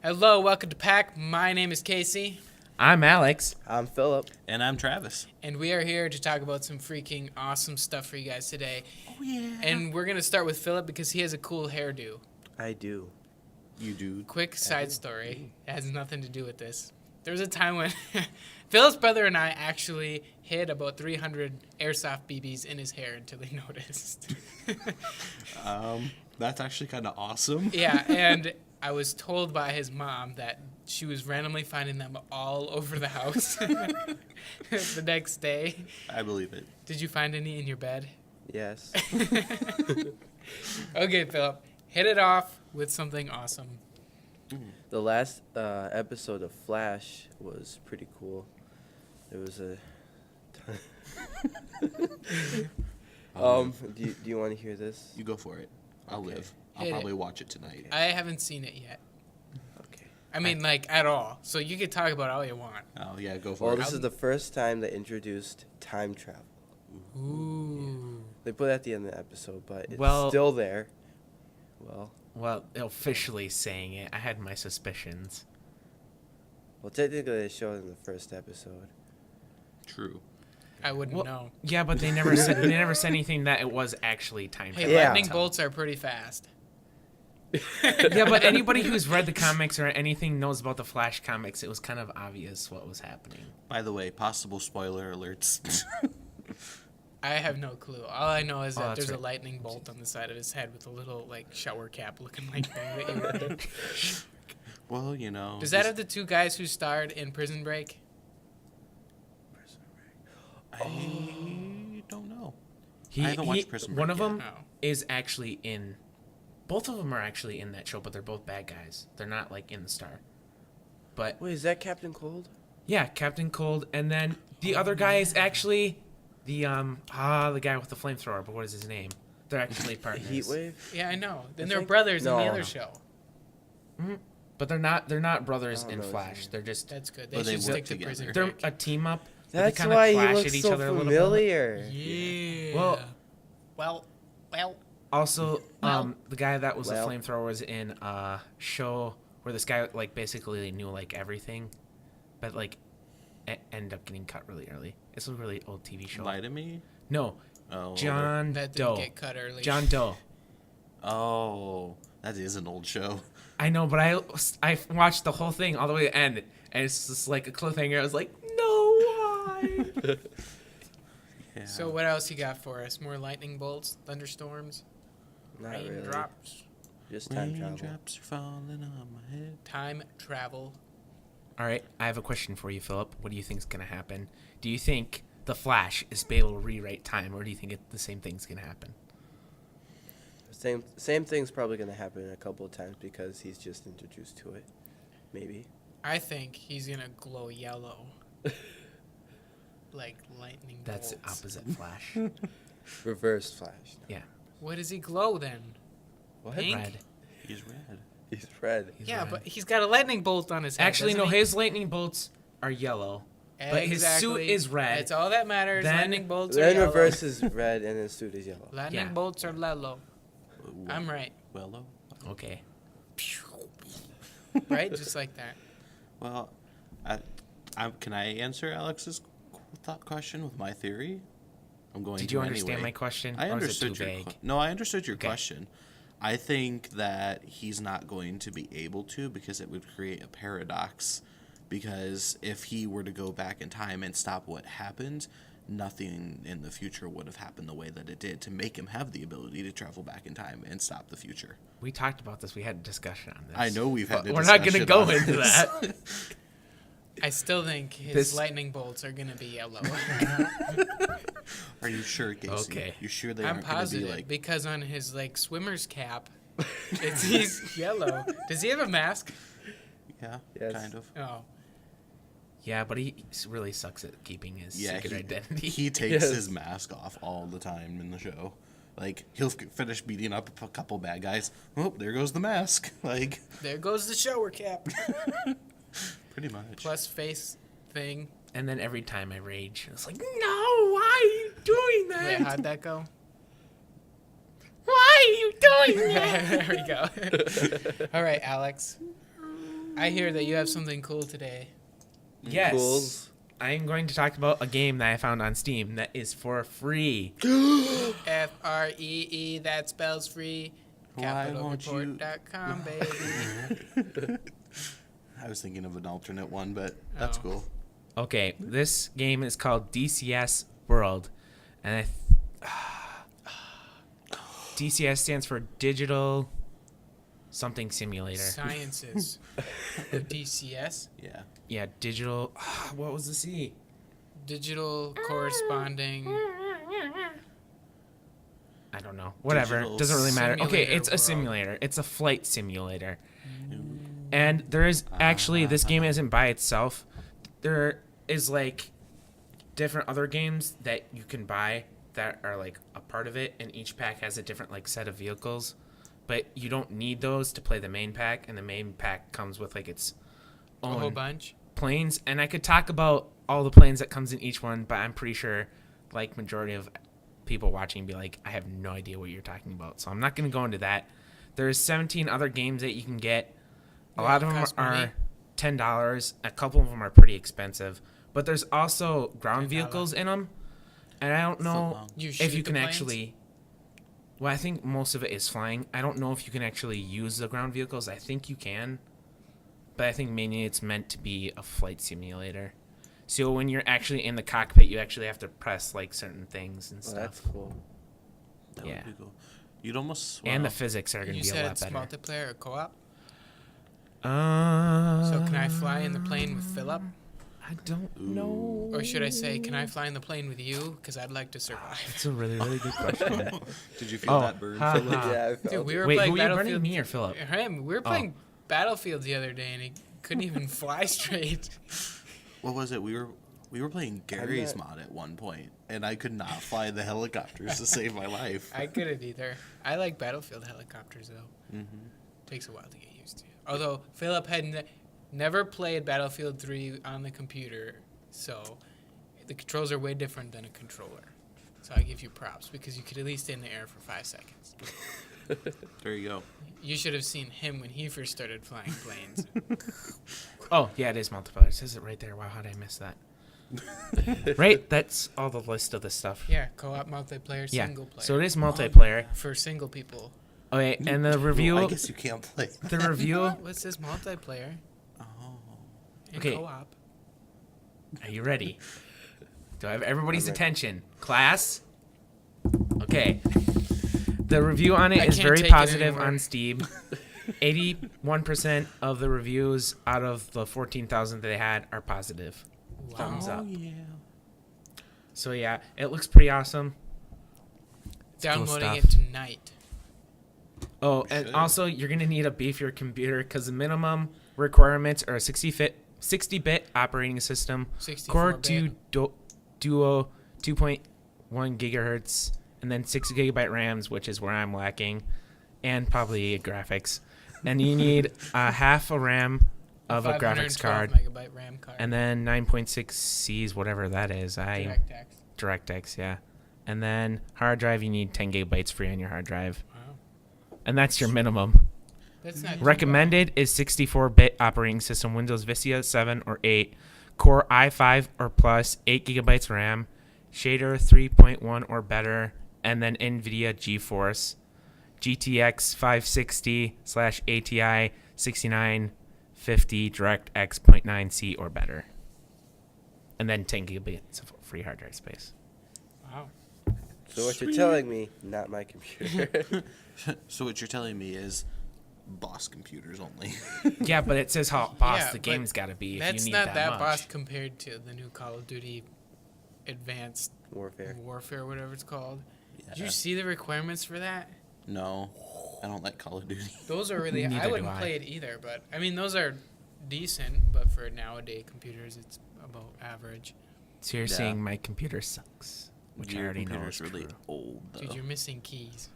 Hello, welcome to PACT. My name is Casey. I'm Alex. I'm Philip. And I'm Travis. And we are here to talk about some freaking awesome stuff for you guys today. Oh, yeah. And we're going to start with Philip because he has a cool hairdo. I do. You do. Quick side story. It has nothing to do with this. There was a time when Philip's brother and I actually hid about 300 airsoft BBs in his hair until he noticed. That's actually kind of awesome. Yeah, and I was told by his mom that she was randomly finding them all over the house the next day. I believe it. Did you find any in your bed? Yes. Okay, Philip, hit it off with something awesome. The last episode of Flash was pretty cool. There was a... do you want to hear this? You go for it. I'll Okay. live. I'll Hit probably it. watch it tonight. I haven't seen it yet. Okay. I mean, at all. So you can talk about it all you want. Oh, yeah, go for Well, it. this is the first time they introduced time travel. Ooh. They put it at the end of the episode, but it's Well- still there. Well, officially saying it, I had my suspicions. Well, technically they showed it in the first episode. True. I wouldn't Well, know. Yeah, but they never said anything that it was actually time Hey, travel. Yeah. lightning bolts are pretty fast. Yeah, but anybody who's read the comics or anything knows about the Flash comics. It was kind of obvious what was happening. By the way, possible spoiler alerts. I have no clue. All I know is that that's there's a right. lightning bolt on the side of his head with a little, shower cap looking like thing that you wear. Well, you know. Does that have the two guys who starred in Prison Break? I don't know. I haven't watched Prison Break One of yet. them Oh. is actually in. Both of them are actually in that show, but they're both bad guys. They're not in the Star. But Wait, is that Captain Cold? yeah, Captain Cold, and then the other guy is actually the guy with the flamethrower. But what is his name? They're actually partners. Heatwave? Yeah, I know. Then I they're think- brothers in the no. other show. But they're not brothers I don't in know his Flash. name. They're just That's good. They But they should work stick to together. Prison they're Break. a team up. but they That's kinda why he clash looks at each so other a little bit. familiar. Yeah. Well- well. Also, Well- the guy that was Well. the flamethrower was in a show where this guy basically knew everything, but ended up getting cut really early. It's a really old TV show. Lie to me? No, Oh. John That didn't Doe. get cut early. John Doe. Oh. That is an old show. I know, but I watched the whole thing all the way to the end, and it's just like a cliffhanger. I was like, no, why? Yeah. So what else you got for us? More lightning bolts, thunderstorms, Not really. raindrops, Just time travel. Raindrops are falling on my head. time travel. All right, I have a question for you, Philip. What do you think is going to happen? Do you think the Flash is able to rewrite time, or do you think the same thing's going to happen? Same thing's probably going to happen a couple of times because he's just introduced to it. Maybe. I think he's gonna glow yellow, like lightning That's bolts. opposite Flash. Reverse Flash. Yeah, What does he glow then? What? Pink? red. He's red. He's red. He's Yeah, red. but he's got a lightning bolt on his head. Actually, no, doesn't he? his lightning bolts are yellow. But his suit Exactly. is red. That's all that matters. Then- lightning bolts are Then yellow. reverse is red and his suit is yellow. Lightning Yeah. bolts are yellow. I'm right. Wello? Okay. Right? Just like that. Well, can I answer Alex's question with my theory? I'm going Did to you understand anyway. my question? I or is it understood too your vague? No, I understood your Okay. question. I think that he's not going to be able to because it would create a paradox. Because if he were to go back in time and stop what happened, nothing in the future would have happened the way that it did to make him have the ability to travel back in time and stop the future. We talked about this. We had a discussion on this. I know we've had But a we're not discussion go on into this. that. I still think his This- lightning bolts are gonna be yellow. Are you sure, Casey? Okay. You sure they I'm aren't going to positive be like... because on his like swimmer's cap, he's yellow. Does he have a mask? Yeah, Yes. kind of. Oh, Yeah, but he really sucks at keeping his secret identity. He takes Yes. his mask off all the time in the show. Like, he'll finish beating up a couple bad guys. Oh, there goes the mask. Like, there goes the shower cap pretty much. plus face thing. And then every time I rage, it's like, no, why are you doing that? Wait, how'd that go? Why are you doing that? There we go. All right, Alex. I hear that you have something cool today. Yes. Cools. I'm going to talk about a game that I found on Steam that is for free. FREE, that spells free. Why won't you- Capitalreport.com, baby. I was thinking of an alternate one, but that's Oh. cool. Okay, this game is called DCS World, and DCS stands for Digital Something Simulator. Sciences. DCS. Yeah. Yeah, Digital. What was the C? Digital corresponding. I don't know. Whatever. Digital Doesn't really matter. Okay, simulator it's a world. simulator. It's a flight simulator. And there is actually, this game isn't by itself. There is like different other games that you can buy that are like a part of it, and each pack has a different like set of vehicles. But you don't need those to play the main pack, and the main pack comes with like its A whole own bunch. planes. And I could talk about all the planes that comes in each one, but I'm pretty sure like majority of people watching be like, I have no idea what you're talking about. So I'm not going to go into that. There's 17 other games that you can get. A lot of them Cost money. are $10. A couple of them are pretty expensive. But there's also ground $10. vehicles in them. And I don't know long. You if shoot you the can planes? actually... Well, I think most of it is flying. I don't know if you can actually use the ground vehicles. I think you can. But I think mainly it's meant to be a flight simulator. So when you're actually in the cockpit, you actually have to press like certain things and Well, stuff. that's cool. That Yeah. would be cool. You'd almost... And the well, physics are going You to be a said lot it's better. multiplayer or co-op. So So can I fly in the plane with Philip? I don't know. Or should I say, can I fly in the plane with you? Because I'd like to survive. It's a really, really good question. Did you feel Oh, that burn? ha, Philip? ha. Yeah, I felt Dude, we it. were Wait, playing who are you running, Battlefield. me or Philip? Him. We were playing Battlefield the other day, and he couldn't even fly straight. What was it? We were playing Gary's mod at one point, and I could not fly the helicopters to save my life. I couldn't either. I like Battlefield helicopters, though. Mm-hmm. Takes a while to get used to. Although Philip had never played Battlefield 3 on the computer, so the controls are way different than a controller. So I give you props because you could at least stay in the air for 5 seconds. There you go. You should have seen him when he first started flying planes. Oh, yeah, it is multiplayer. It says it right there. Wow, how did I miss that? Right? That's all the list of the stuff. Yeah, co-op, multiplayer, Yeah. single player. So it is multiplayer. For single people. Okay, and the review. Well, I guess you can't play. The review. What's this multiplayer Oh. and Okay. co-op? Are you ready? Do I have everybody's I'm ready. attention? Class? Okay. The review on it I is can't very take it positive anymore. on Steam. 81% of the reviews out of the 14,000 that they had are positive. Thumbs up. yeah. So yeah, it looks pretty awesome. Downloading stuff. it tonight. Oh, and Should. also you're gonna need a beefier computer because the minimum requirements are a 60-bit operating system, 64 Core bit. 2 Duo 2.1 gigahertz, and then 6 gigabyte RAMs, which is where I'm lacking, and probably graphics. And you need half a RAM of a graphics 512 card, megabyte RAM card. and then 9.6 Cs, whatever that is. DirectX. DirectX, yeah. And then hard drive, you need 10 gigabytes free on your hard drive. Wow. And that's your minimum. That's not too Recommended is 64-bit operating system, Windows Vista 7 or 8, Core i5 or plus, 8 gigabytes RAM, shader 3.1 or better, and then NVIDIA GeForce GTX 560/ATI 6950 DirectX 0.9C or better. And then 10 gigabytes of free hard drive space. Wow. So what you're telling me, not my computer. So what you're telling me is boss computers only. Yeah, but it says how boss Yeah, the but game's got to be if That's you need not that much. boss compared to the new Call of Duty Advanced Warfare. whatever it's called. Did Yeah. you see the requirements for that? No, I don't like Call of Duty. Those are really. Neither I do wouldn't I. play it either, but I mean, those are decent. But for nowadays computers, it's about average. So you're Yeah. saying my computer sucks, which I Your already know computer's is really true. old though. Dude, you're missing keys.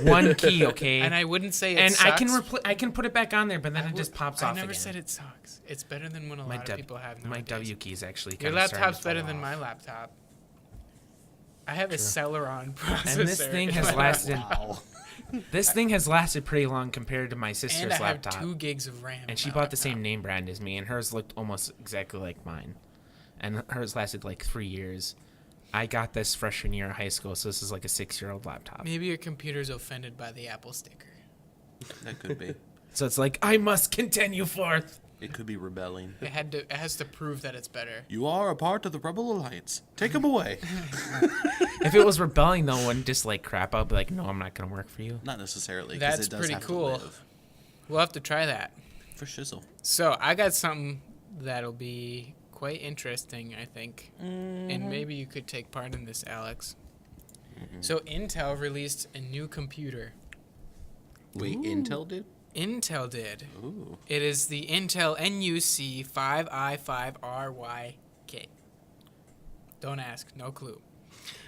One key, okay? And I wouldn't say it and sucks. I can put it back on there, but then I it just would- pops I off never again. said it sucks. It's better than what a my lot of people have my nowadays. W keys actually. Your kinda starting laptop's to fall better than off. my laptop. I have a True. Celeron processor. And this thing in has my lasted. laptop. This thing has lasted pretty long compared to my And sister's I have laptop. 2 gigs of RAM. And in she my bought the laptop. same name brand as me, and hers looked almost exactly like mine. And hers lasted like 3 years. I got this freshman year of high school, so this is like a 6-year-old laptop. Maybe your computer's offended by the Apple sticker. That could be. So it's like, I must continue forth. It could be rebelling. It has to prove that it's better. You are a part of the Rebel Alliance. Take him away. If it was rebelling, though, wouldn't just like crap out, be like, no, I'm not going to work for you. Not necessarily. 'Cause That's it does pretty have to cool. live. We'll have to try that. For shizzle. So I got something that'll be quite interesting, I think. Mm-hmm. And maybe you could take part in this, Alex. So Intel released a new computer. Wait, Ooh. Intel did? Intel did. Ooh. It is the Intel NUC5i5RYK. Don't ask, no clue.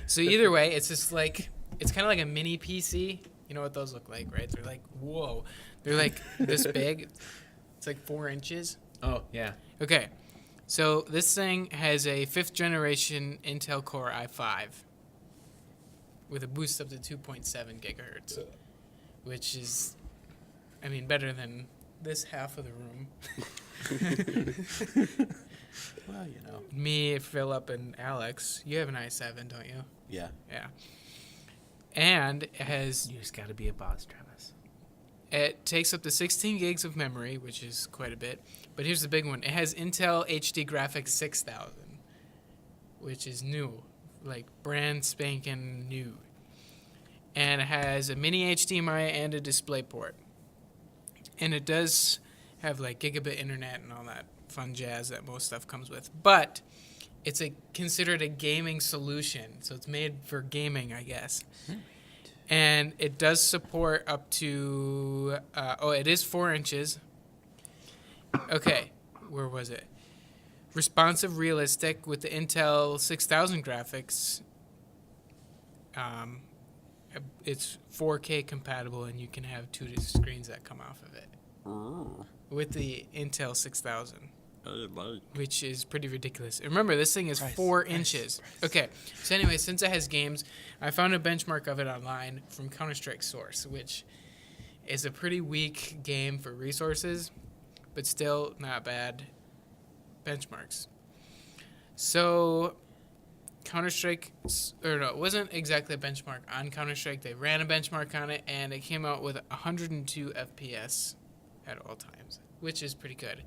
So either way, it's just like, it's kind of like a mini PC. You know what those look like, right? They're like, whoa. They're like this big. It's like 4 inches. Oh, yeah. Okay, so this thing has a 5th generation Intel Core i5 with a boost up to 2.7 gigahertz, which is, I mean, better than this half of the room. Well, you know. Me, Philip, and Alex. You have an i7, don't you? Yeah. Yeah. And it has, You just got to be a boss, Travis. it takes up to 16 gigs of memory, which is quite a bit. But here's the big one. It has Intel HD Graphics 6000, which is new, like brand spanking new. And it has a mini HDMI and a DisplayPort. And it does have like gigabit internet and all that fun jazz that most stuff comes with. But it's considered a gaming solution, so it's made for gaming, I guess. And it does support up to, it is 4 inches. Okay, where was it? Responsive realistic with the Intel 6000 graphics. It's 4K compatible, and you can have 2 screens that come off of it Ooh. with the Intel 6000, I like. which is pretty ridiculous. And remember, this thing is 4 inches. Okay, so anyway, since it has games, I found a benchmark of it online from Counter-Strike Source, which is a pretty weak game for resources, but still not bad benchmarks. So Counter-Strike, or no, it wasn't exactly a benchmark on Counter-Strike. They ran a benchmark on it, and it came out with 102 FPS at all times, which is pretty good.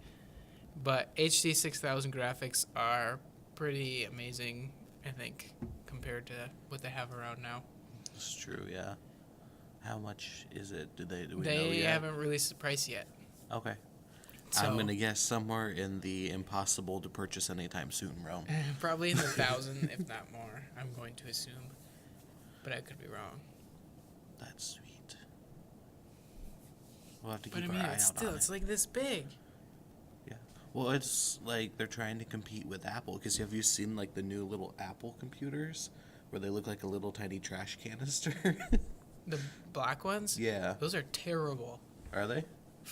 But HD 6000 graphics are pretty amazing, I think, compared to what they have around now. It's true, yeah. How much is it? Do we know They yet? haven't released the price yet. Okay. So, I'm gonna guess somewhere in the impossible to purchase anytime soon realm. probably in the 1,000, if not more, I'm going to assume. But I could be wrong. That's sweet. We'll have to But keep I mean, our eye it's out still, on it's it. like this big. Yeah. Well, it's like they're trying to compete with Apple. Because have you seen like the new little Apple computers where they look like a little tiny trash canister? The black ones? Yeah. Those are terrible. Are they?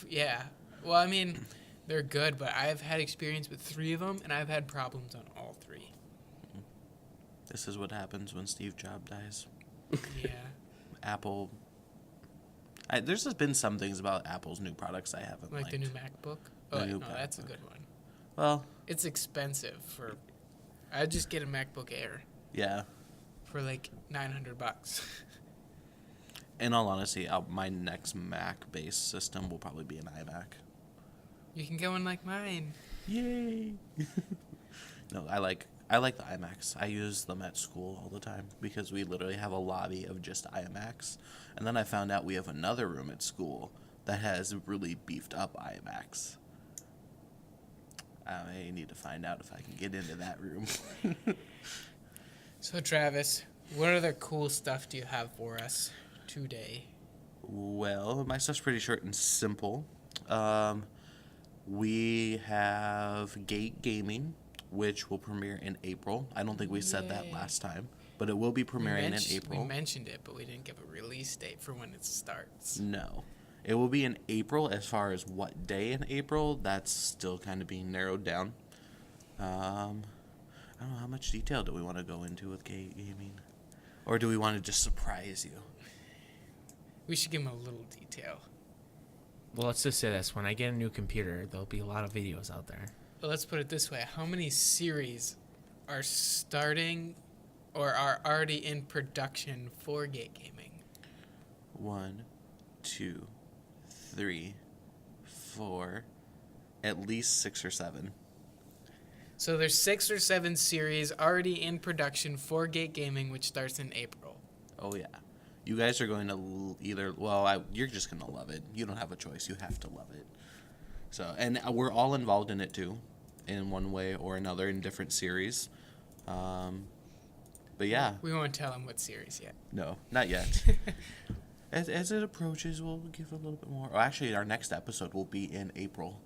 Yeah. Well, I mean, they're good, but I've had experience with 3 of them, and I've had problems on all 3. This is what happens when Steve Jobs dies. Yeah. Apple. There's just been some things about Apple's new products I haven't Like liked. the new MacBook? The Oh, wait, new no, that's a MacBook. good one. Well, It's expensive for... I'd just get a MacBook Air yeah. for like $900. In all honesty, my next Mac-based system will probably be an iMac. You can get one like mine. Yay! No, I like I like the iMacs. I use them at school all the time because we literally have a lobby of just iMacs. And then I found out we have another room at school that has really beefed up iMacs. I need to find out if I can get into that room. So, Travis, what other cool stuff do you have for us today? Well, my stuff's pretty short and simple. We have Gate Gaming, which will premiere in April. I don't think we said that Yay. last time, but it will be premiering in April. We mentioned it, but we didn't give a release date for when it starts. No. It will be in April. As far as what day in April, that's still kind of being narrowed down. I don't know, how much detail do we want to go into with Gate Gaming? Or do we want to just surprise you? We should give them a little detail. Well, let's just say this. When I get a new computer, there'll be a lot of videos out there. But let's put it this way. How many series are starting or are already in production for Gate Gaming? 1, 2, 3, 4, at least 6 or 7. So there's 6 or 7 series already in production for Gate Gaming, which starts in April. Oh, yeah. You guys are going to you're just going to love it. You don't have a choice. You have to love it. So, and we're all involved in it, too, in one way or another, in different series. But, yeah. We won't tell them what series yet. No, not yet. As it approaches, we'll give a little bit more. Oh, actually, our next episode will be in April.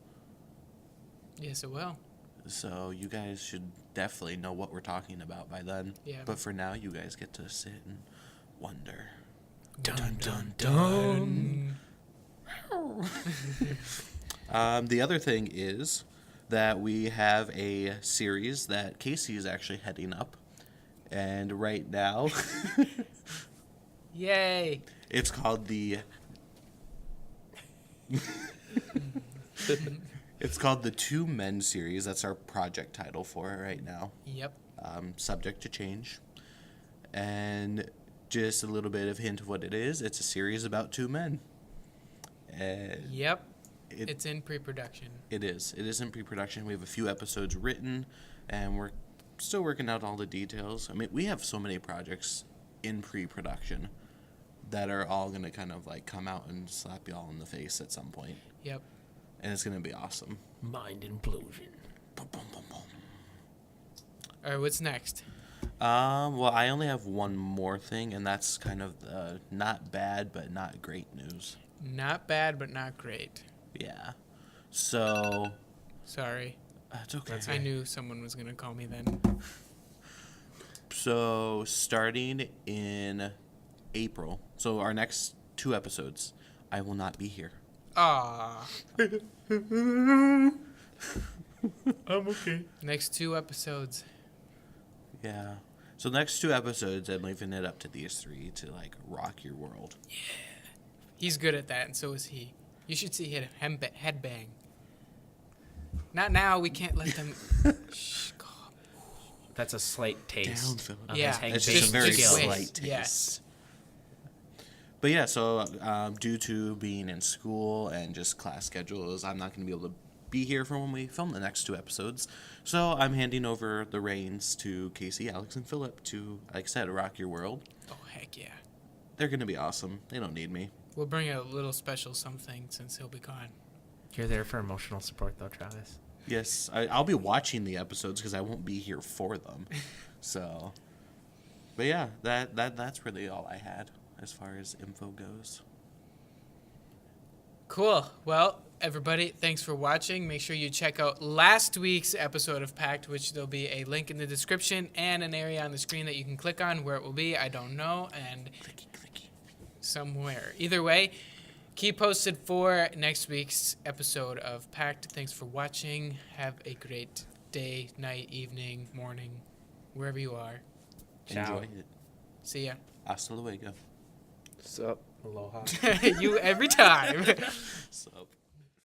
Yes, it will. So you guys should definitely know what we're talking about by then. Yeah. But for now, you guys get to sit and wonder. Dun, dun, dun. The other thing is that we have a series that Casey is actually heading up. And right now, Yay. it's called the... It's called the Two Men series. That's our project title for it right now. Yep. Subject to change. And just a little bit of hint of what it is. It's a series about 2 men. And Yep. it, It's in pre-production. it is. It is in pre-production. We have a few episodes written, and we're still working out all the details. I mean, we have so many projects in pre-production that are all going to kind of like come out and slap y'all in the face at some point. Yep. And it's going to be awesome. Mind implosion. Boom, boom, boom, boom. All right, what's next? Well, I only have one more thing, and that's kind of the not bad but not great news. Not bad, but not great. Yeah. So, Sorry. it's okay. I knew someone was going to call me then. So, starting in April, so our next 2 episodes, I will not be here. Ah. I'm okay. Next 2 episodes. Yeah. So, the next 2 episodes, I'm leaving it up to these 3 to, like, rock your world. He's good at that, and so is he. You should see him headbang. Not now. We can't let them. Shh. Calm. That's a slight taste. Down, Philip. of Yeah, his It's hang just a very just wait. slight taste. Yes. But yeah, so due to being in school and just class schedules, I'm not going to be able to be here for when we film the next 2 episodes. So I'm handing over the reins to Casey, Alex, and Philip to, like I said, rock your world. Oh, heck yeah. They're going to be awesome. They don't need me. We'll bring a little special something since he'll be gone. You're there for emotional support, though, Travis. Yes, I'll be watching the episodes because I won't be here for them. So, but yeah, that's really all I had as far as info goes. Cool. Well, everybody, thanks for watching. Make sure you check out last week's episode of PACT, which there'll be a link in the description and an area on the screen that you can click on. Where it will be, I don't know. And somewhere. Either way, keep posted for next week's episode of PACT. Thanks for watching. Have a great day, night, evening, morning, wherever you are. Ciao. Enjoy it. See ya. Hasta luego. Sup? Aloha. You every time. Sup.